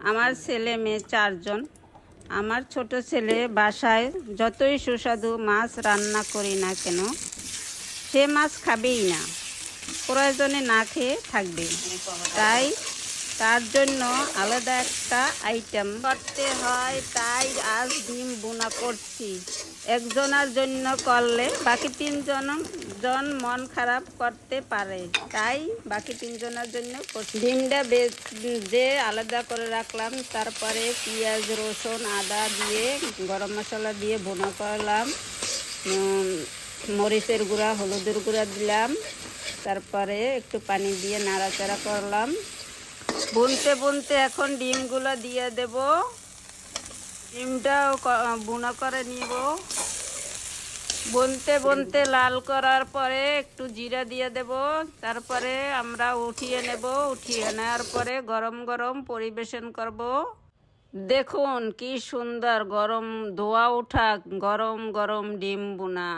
আমার ছেলে মেয়ে 4 জন। আমার ছোট ছেলে বাসায় যতই সুস্বাদু মাছ রান্না করি না কেন সে মাছ খাবেই না, প্রয়োজনে না খেয়ে থাকবে। তাই তার জন্য আলাদা একটা আইটেম করতে হয়, তাই আজ ডিম বোনা করছি। একজনের জন্য করলে বাকি 3 জন মন খারাপ করতে পারে, তাই বাকি 3 জনের জন্য করছি। ডিমটা যে আলাদা করে রাখলাম, তারপরে পেঁয়াজ রসুন আদা দিয়ে গরম মশলা দিয়ে বোনা করলাম, মরিচের গুঁড়া হলুদের গুঁড়া দিলাম, তারপরে একটু পানি দিয়ে নাড়াচাড়া করলাম। বুনতে বুনতে এখন ডিমগুলো দিয়ে দেব। ডিমটাও বুনা করে নিব। বুনতে বুনতে লাল করার পরে একটু জিরা দিয়ে দেব, তারপরে আমরা উঠিয়ে নেব। উঠিয়ে নেওয়ার পরে গরম গরম পরিবেশন করব। দেখুন কি সুন্দর গরম ধোয়া ওঠা গরম গরম ডিম বোনা।